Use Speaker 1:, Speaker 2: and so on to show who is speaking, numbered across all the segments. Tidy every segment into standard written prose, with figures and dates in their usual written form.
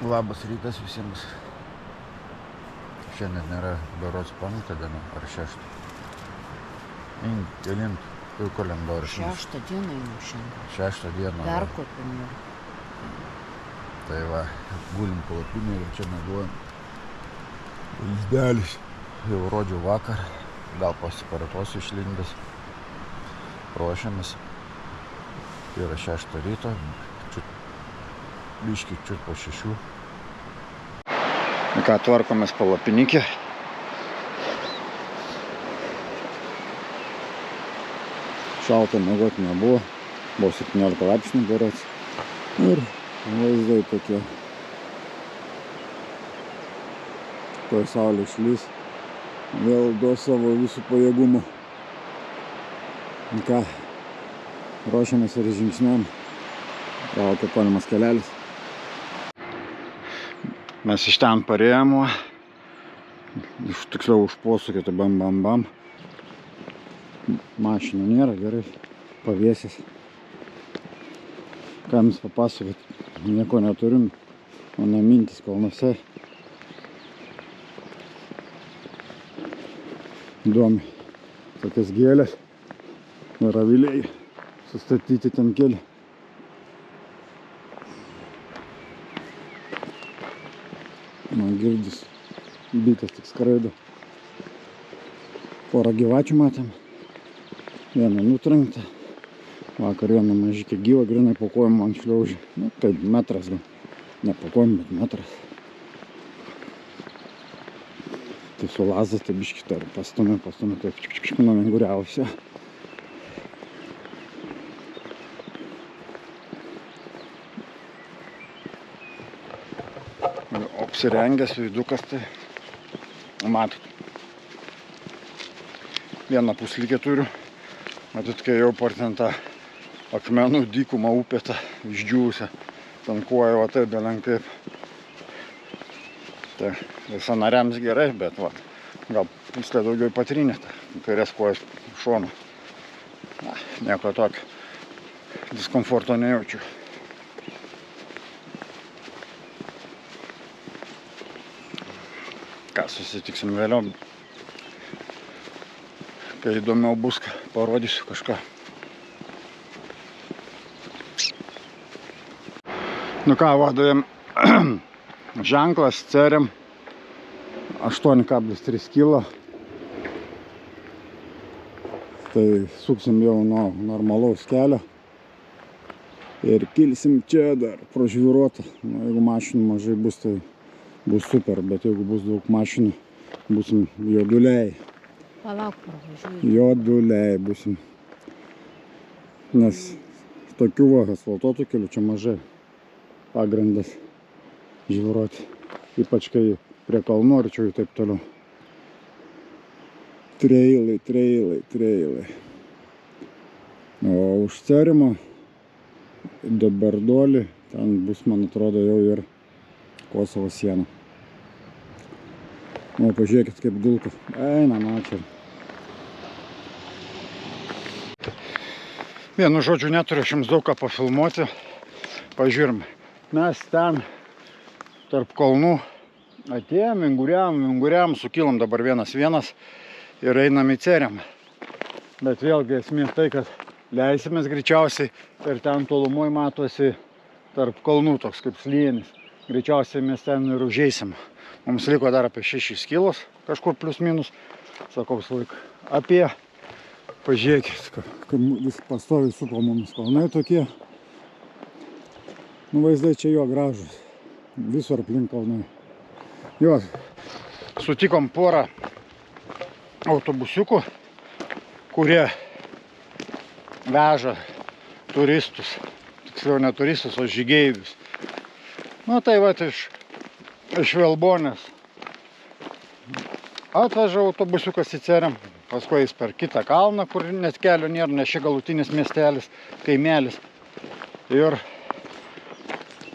Speaker 1: Labas rytas visiems. Šiandien yra berods 5 diena ar 6. Kelint, jau kalendorius.
Speaker 2: 6 dieną jau šiandien.
Speaker 1: 6 dieną.
Speaker 2: Perkopim jau.
Speaker 1: Tai va, gulim palapinėje ir čia mėguojam. Vaizdelis. Jau rodžiau vakar. Gal pasiparatosiu išlindęs. Ruošiamės. Yra 6 ryto. Biški čiut po 6. Ką, tvarkomės palapinikę. Šalta mėgoti nebuvo. Buvo 17 laipsnių berods. Ir vaizdai tokie. Tuoj saulė išlys. Vėl duos savo visų pajėgumų. Ką, ruošiamės ir žingsniam. Laukia tolimas kelelis. Mes iš ten parėjom, tiksliau už posūkio, tai bam. Mašinų nėra, gerai, pavėsis. Ką jums papasakot, nieko neturim, mano mintis kalnuose. Įdomi, tokias gėlės, raviliai, sustatyti ten kelią. Man girdis, bitės tik skraido. Porą gyvačių matėm. Vieną nutrenktą. Vakar vieną mažykę gyvą, grinai po kojom man šliaužė. Nu, kaip metras gal. Ne po kojom, bet metras. Tai su lazda, tai biškį tarp pastumė, taip numenguriausia. Apsirengęs vidukas, tai matot. Vieną puslykę turiu. Matot, kai jau per ten tą akmenų dykumą upėtą išdžiūvusią. Ten kuoja, va taip, belenkaip. Tai sąnariams gerai, bet va, gal puslė daugiau patrinė, kairės kojas šoną. Nieko tokio. Diskomforto nejaučiu. Ką, susitiksim vėliau. Kai įdomiau bus, parodysiu kažką. Nu ką, vadojam ženklas, ceriam 8,3 kilo. Tai suksim jau nuo normalaus kelio. Ir kilsim čia dar prožvyruotą. Nu, jeigu mašinų mažai bus, tai bus super, bet jeigu bus daug mašinų, busim joduliai.
Speaker 2: Palauk, pravažiuoju.
Speaker 1: Joduliai busim. Nes tokių va asfaltuotų kelių čia mažai pagrindas žvyruoti. Ypač kai prie kalnų arčiau ir taip toliau. Treilai. O už cerimo do Berdolį, ten bus, man atrodo, jau ir Kosovo siena. O, pažiūrėkit, kaip dulka. Eina, čia. Vienu žodžiu, neturiu aš jums daug ką pafilmuoti. Pažiūrim. Mes ten tarp kalnų atėjom, vinguriam, sukilom dabar 1-1 ir einam į Ceremą. Bet vėlgi esmė tai, kad leisimės greičiausiai ir ten tolumoj matosi tarp kalnų toks kaip slėnis. Greičiausiai mes ten ir užeisim. Mums liko dar apie 6 kilos, kažkur plius minus. Sakau, visą laiką apie. Pažiūrėkit, kad vis pastoviai supo mums kalnai tokie. Nu, vaizdai čia jo gražus. Visur aplink kalnai. Jo, sutikom porą autobusiukų, kurie veža turistus. Tiksliau ne turistus, o žygeivius. Nu, tai va, iš Velbonės atveža autobusiukas į Cerem, paskui jis per kitą kalną, kur net kelio nėra, nes čia galutinis miestelis, kaimelis. Ir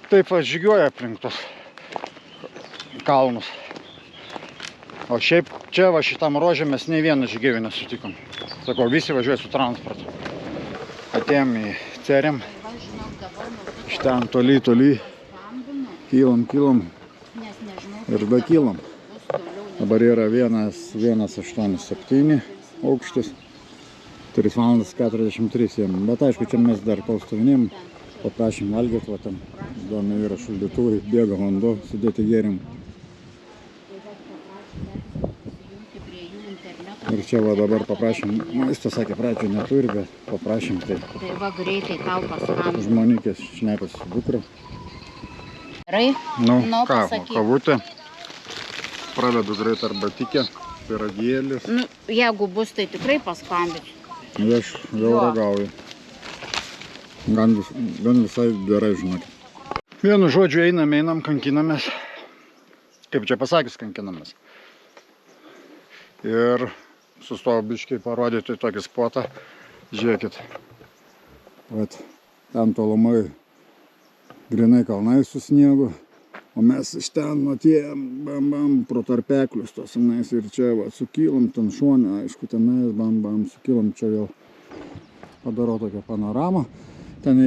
Speaker 1: taip va žygioja aplink tos kalnus. O šiaip čia va šitam ruože mes nei vieną žygeivių nesutikom. Sakau, visi važiuoja su transportu. Atėjom į Cerem. Iš ten toli Kylam
Speaker 2: Nes nežinau,
Speaker 1: ir dakylam.
Speaker 2: bus toliau, nes
Speaker 1: Dabar yra 1,187 aukštis. 3 valandas 43 jiem. Bet aišku, čia mes dar paustavinėm, paprašym valgyti, va tam įdomi yra šaldytuvai, bėga vanduo, sudėti gėrim.
Speaker 2: prisijungti prie jų interneto.
Speaker 1: Ir čia va dabar paprašym, maisto sakė, pradžio neturi, bet paprašym, tai
Speaker 2: Tai va greitai tau paskambinti.
Speaker 1: žmonykės šnekas su dukra.
Speaker 2: Gerai?
Speaker 1: Nu,
Speaker 2: Nu,
Speaker 1: ką,
Speaker 2: pasakyk.
Speaker 1: kavutė. Pravedu greit arbatikė, piragėlis.
Speaker 2: Nu, jeigu bus, tai tikrai paskambinsiu.
Speaker 1: Aš jau
Speaker 2: Jo.
Speaker 1: ragauju. Gan visai gerai, žinok. Vienu žodžiu einam, kankinamės. Kaip čia pasakius, kankinamės. Ir sustojau biškiai parodyti tokį spotą. Žiūrėkit. Vat, ten tolumai grinai kalnai su sniegu. O mes iš ten atėjom, bam, pro tarpeklius tos senais ir čia va, sukylam, ten šone, aišku, tenais, bam, sukylam, čia vėl padarau tokią panoramą. Ten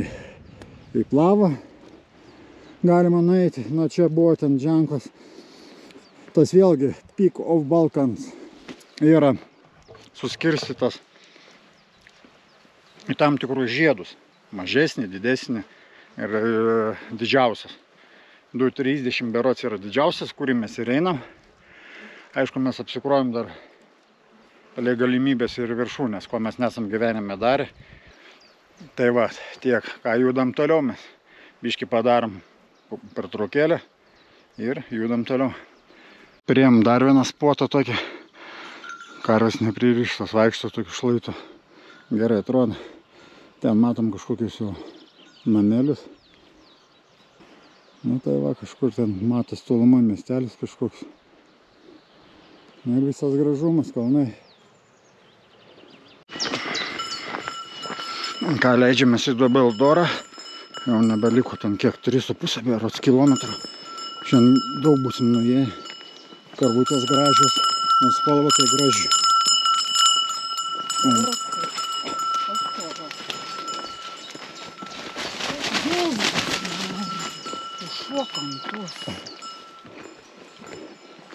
Speaker 1: į plavą galima nueiti, nu čia buvo ten ženklas. Tas vėlgi Peak of Balkans yra suskirstytas į tam tikrus žiedus. Mažesnį, didesnį ir didžiausias. 2,30 berods yra didžiausias, kurį mes ir einam. Aišku, mes apsikrovim dar palei galimybės ir viršūnės, ko mes nesam gyvenime darę. Tai va, tiek, ką judam toliau, mes biškį padarom pertraukėlę ir judam toliau. Priėjom dar vieną spotą tokį. Karvės nepririštas, vaikšto tokiu šlaitu. Gerai atrodo. Ten matom kažkokius jau namelius. Nu tai va, kažkur ten matos tolumai miestelis kažkoks. Ir visas gražumas, kalnai. Ką leidžiamės į Dobeldorą. Jau nebeliko ten kiek, 3,5 berods kilometrų. Šiandien daug būsim nuėję. Karvutės gražios, nors spalva tai graži.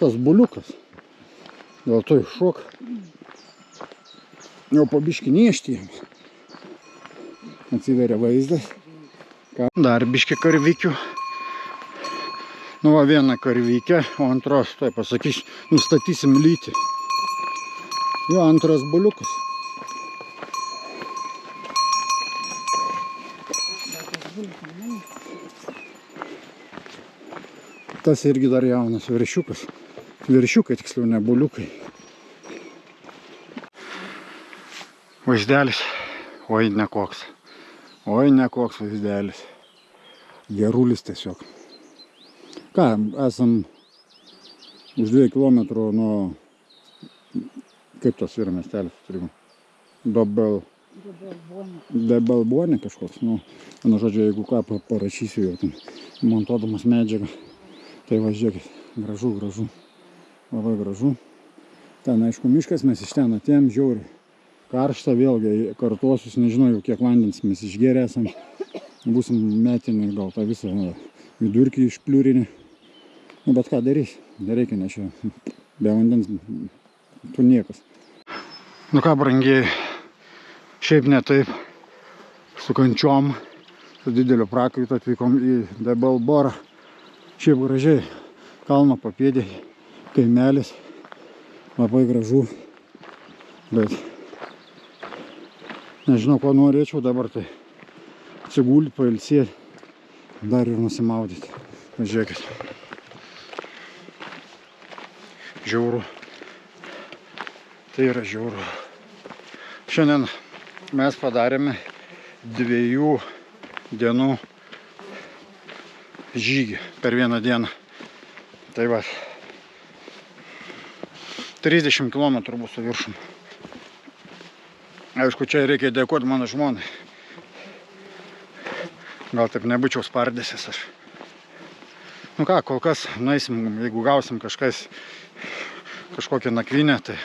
Speaker 1: Tas buliukas. Dėl to iššok. Jau po biškį niešti jiems. Atsiveria vaizdas. Dar biškį karvikių. Nu va, vieną karvykę, o antros, tai pasakysiu, nustatysim lytį. Jo, antras buliukas. Tas irgi dar jaunas veršiukas. Veršiukai, tiksliau, ne buliukai. Vaizdelis. Oi, nekoks. Oi, nekoks vaizdelis. Gerulis tiesiog. Ką, esam už 2 kilometrų nuo, kaip tas yra miestelis, turime, Dobelbonė kažkoks, nu, žodžiu, jeigu ką parašysiu jau ten, montuodamas medžiagą, tai va, žiūrėkit, gražu, labai gražu. Ten, aišku, miškas, mes iš ten atėjom, žiauriai karšta, vėlgi kartuosius, nežinau, jau kiek vandens mes išgėrę esam, būsim metinį gal tą visą vidurkį išpliurinį. Nu, bet ką darys? Nereikia, nes čia be vandens tu niekas. Nu ką, brangiai, šiaip ne taip, su kančiom, su dideliu prakaitu atvykom į Dobeldorą. Šiaip gražiai, kalno papėdė, kaimelis, labai gražu, bet nežinau, ko norėčiau dabar, tai atsigulti, pailsėti, dar ir nusimaudyti. Žiūrėkit. Žiauru. Tai yra žiauru. Šiandien mes padarėme 2 dienų žygį per vieną dieną. Tai va, 30 km bus su viršum. Aišku, čia reikia dėkoti mano žmonai. Gal taip nebūčiau spardęsis aš. Nu ką, kol kas nueisim, jeigu gausim kažkokią nakvynę, tai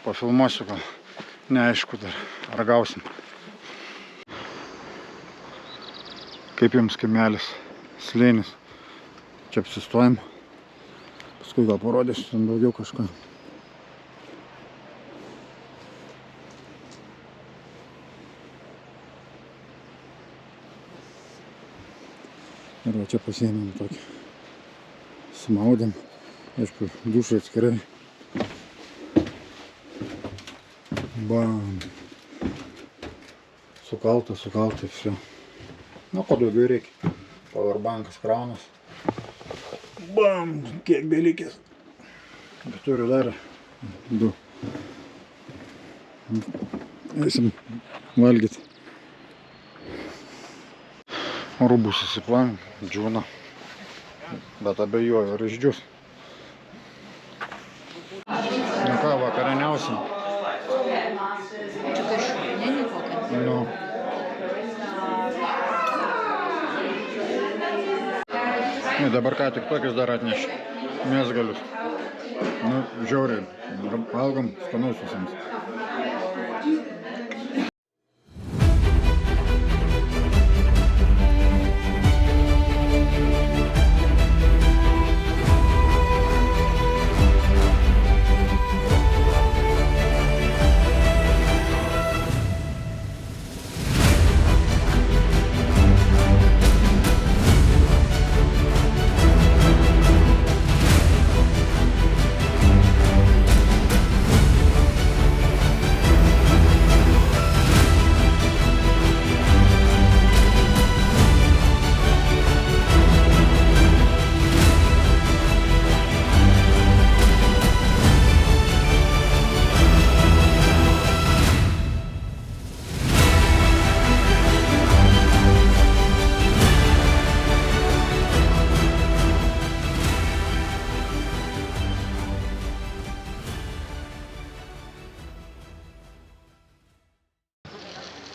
Speaker 1: pafilmuosiu gal. Neaišku dar, ar gausim. Kaip jums kaimelis, slėnis. Čia apsistojam. Paskui gal parodysiu ten daugiau kažką. Ir va čia pasiėmėm tokį. Sumaudėm. Aišku, dušai atskirai. Bam. Sukalta, visio. Nu, ko daugiau reikia. Powerbankas kraunas. Bam, kiek belikės. Bet turiu dar 2. Eisim valgyti. Rūbus įsiplavom, džiūna. Bet abejoju, ar išdžius. Nu ką, vakarieniausim.
Speaker 2: Čia kažkaip kokia.
Speaker 1: Nu. Ne, dabar ką tik tokius dar atnešė. Mėsgalius. Nu, žiauriai. Valgom skanaus visiems.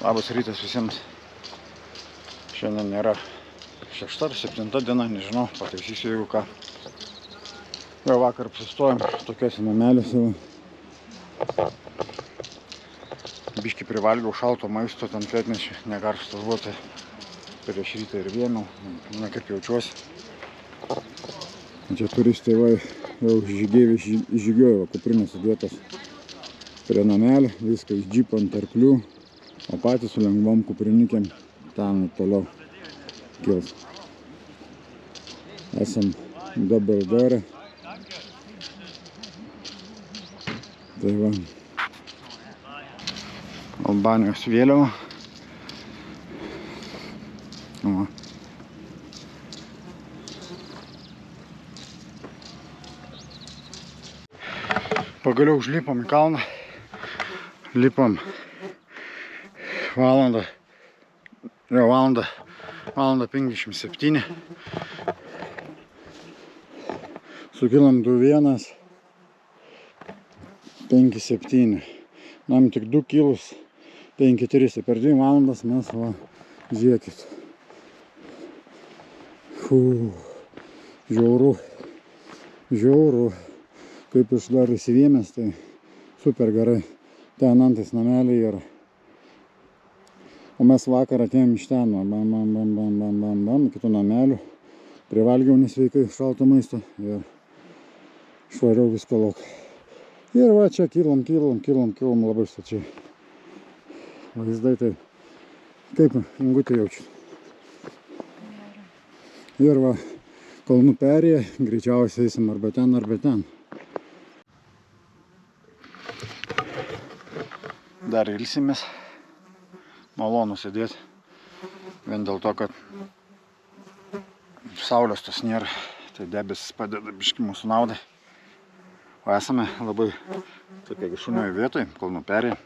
Speaker 1: Labas rytas visiems. Šiandien yra 6 ar 7 diena, nežinau, pataisysiu jeigu ką. Jau vakar apsistojom tokiuose nameliuose. Biškį privalgiau šalto maisto, ten pietnešį, nekarštas buvo, tai prieš rytą ir vėmiau, nekaip jaučiuosi. Čia turistai va, jau žygiojo, kuprinės sudėtos prie namelio, viską iš džipo ant arklių. O patys su lengvom kuprinikėm ten toliau kils. Esam Dabeldore. Tai va. Albanijos vėliava. Va. Pagaliau užlipom į kalną. Lipom valandą 57. Sukilom 2:1, 5:7. Nam tik 2 kilus 5:3. Per 2 valandas mes va, žiūrėkit. Žiauru. Kaip iš dar įsivėmės, tai super gerai. Ten antais nameliai yra. O mes vakar atėjom iš ten, bam, kitų namelių. Privalgiau nesveikai šalto maisto ir švariau viską lauk. Ir va čia kilom labai stačiai. Vaizdai tai kaip ingutė jaučiu. Ir va, kalnų perėję, greičiausiai eisim arba ten. Dar ilsimės. Malonu sėdėti, vien dėl to, kad saulės tos nėra, tai debesis padeda biškį mūsų naudai. O esame labai tokia viršūnioje vietoje, kalnų perėje.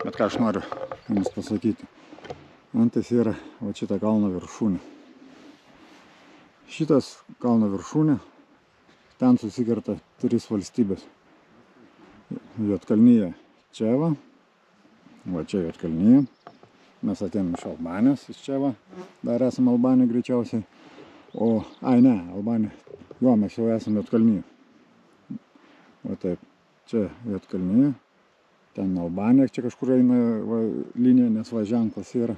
Speaker 1: Bet ką aš noriu jums pasakyti. Antais yra va šitą kalno viršūnė. Šitas kalno viršūnė, ten susikerta 3 valstybės. Juodkalnyje čia va čia Juodkalnyje. Mes atėjom iš Albanijos, iš čia va, dar esame Albanija greičiausiai. Albanija. Jo, mes jau esame Juodkalnyje. Va taip, čia Juodkalnyje, ten Albanija, čia kažkur eina va, linija, nes va ženklas yra.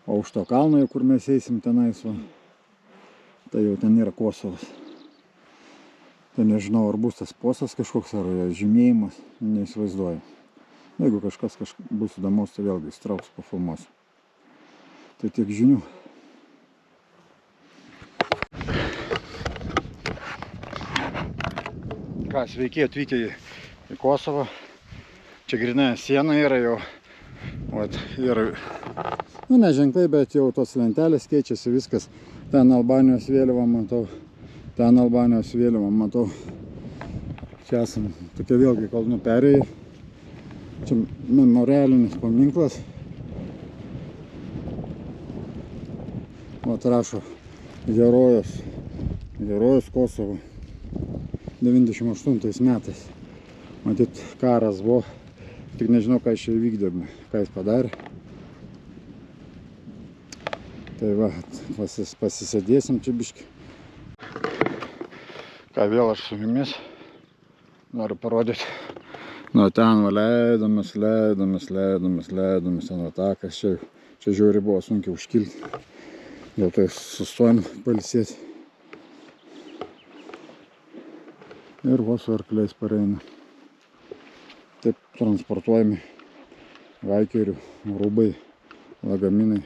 Speaker 1: O už to kalno, kur mes eisim tenais, va, Tai jau ten yra Kosovas. Tai nežinau, ar bus tas postas kažkoks, ar žymėjimas, neįsivaizduoju. Jeigu kažkas bus įdomus, tai vėlgi įstrauks, pafilmuosiu. Tai tiek žinių. Ką, sveiki atvykę į Kosovą. Čia grinai siena yra jau. Vat, ir, nu ne ženklai, bet jau tos lentelės keičiasi viskas. Ten Albanijos vėliavą matau. Ten Albanijos vėliavą matau. Čia esam tokia vėlgi kalnų perėjai. Čia memorialinis paminklas. Vat rašo herojus Kosovo 98 metais. Matyt, karas buvo. Tik nežinau, ką iš čia įvykdė, ką jis padarė. Tai va, pasisėdėsim čia biškį. Ką vėl aš su jumis noriu parodyti. Nuo ten va leidomės ten va takas. Čia žiauriai buvo sunkiai užkilti. Dėl to sustojom pailsėti. Ir va su arkliais pareina. Taip transportuojami vaikerių rūbai, lagaminai.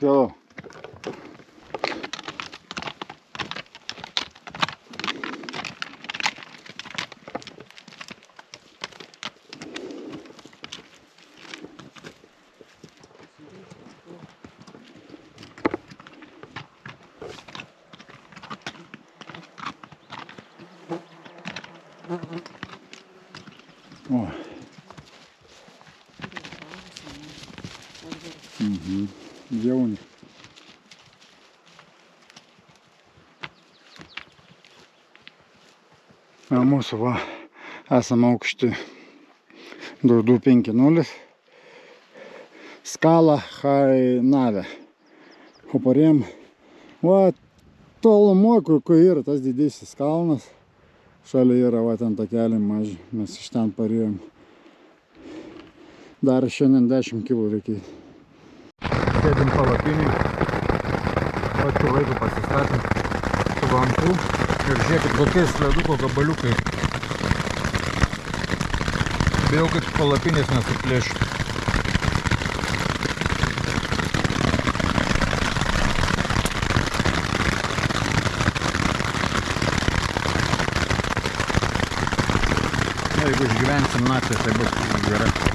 Speaker 1: Hello. O. Jauni. Mūsų va, esame aukšti 2250. Skala Hainave. Hoparėm. Va, tolumoj, kur yra tas didysis kalnas. Šalia yra va ten takelį maži. Mes iš ten parėjom. Dar šiandien 10 kilų reikia. Sėdim palapinį. Va, kur laiko pasistatėm. Su vantų. Ir žiūrėkit, kokie sleduko gabaliukai. Bijau, kad palapinės nesuplėšiu. Jeigu išgyvensim naktį, tai bus gerai.